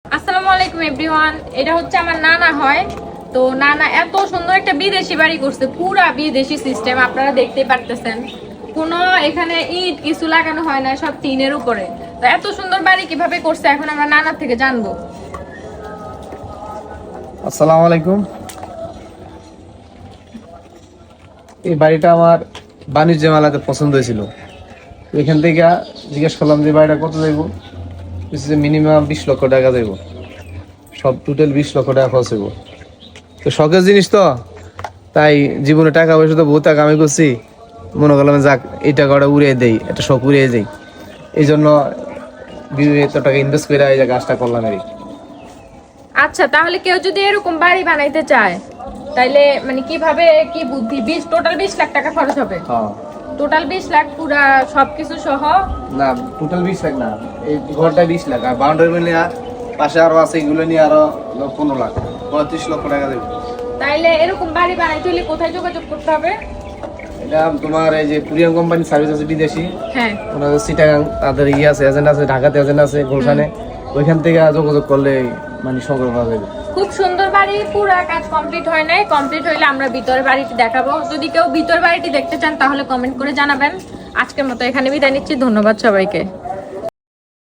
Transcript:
আসসালামু আলাইকুম এভরিওয়ান। এটা হচ্ছে আমার নানা হয়। তো নানা এত সুন্দর একটা বিদেশি বাড়ি করছে, পুরা বিদেশি সিস্টেম, আপনারা দেখতেই পারতেছেন। কোনো এখানে ইট কিছু লাগানো হয় না, সব টিনের উপরে। তো এত সুন্দর বাড়ি কিভাবে করছে এখন আমরা নানার থেকে জানবো। আসসালামু আলাইকুম। এই বাড়িটা আমার বাণিজ্য মেলাতে পছন্দ হয়েছিল। এখান থেকে জিজ্ঞেস করলাম যে বাড়িটা কত যাইব, মিনিমাম 20 লক্ষ টাকা যাইব, সব টোটাল 20 লক্ষ টাকা খরচ হইব। তো শখের জিনিস তো, তাই জীবনে টাকা পয়সা তো বহুত টাকা আমি করছি, মনে করলাম যাক এই টাকাটা উড়িয়ে দেই, একটা শখ উড়িয়ে যাই, এই জন্য এত টাকা ইনভেস্ট করে এই যে কাজটা করলাম। আর আচ্ছা, তাহলে কেউ যদি এরকম বাড়ি বানাইতে চায় তাইলে মানে কিভাবে, কি বুদ্ধি, টোটাল 20 লাখ টাকা খরচ হবে? হ্যাঁ, টোটাল 20 লাখ পুরা সবকিছু সহ? না টোটাল 20 লাখ না, এই ঘরটা 20 লাখ, আর বাউন্ডারি মিলে পাশে আরো আছে, এগুলো নিয়ে আরো 15 লাখ, 35 লক্ষ টাকা দেবে। তাইলে এরকম বাড়ি বানাইতে হলে কোথায় যোগাযোগ করতে হবে? এটা তোমার এই যে কুরিয়ান কোম্পানি সার্ভিস আছে বিদেশি, হ্যাঁ, ওনাদের চিটাগাং তাদের আছে, এজেন্ট আছে, ঢাকাতে এজেন্ট আছে, গুলশানে, ওইখান থেকে যোগাযোগ করলে মানে সংগ্রহ করা যাবে। খুব সুন্দর বাড়ি, পুরো কাজ কমপ্লিট হয় নাই, কমপ্লিট হইলে আমরা ভিতরের বাড়িটি দেখাবো। যদি কেউ ভিতর বাড়িটি দেখতে চান তাহলে কমেন্ট করে জানাবেন। আজকের মতো এখানে বিদায় নিচ্ছি, ধন্যবাদ সবাইকে।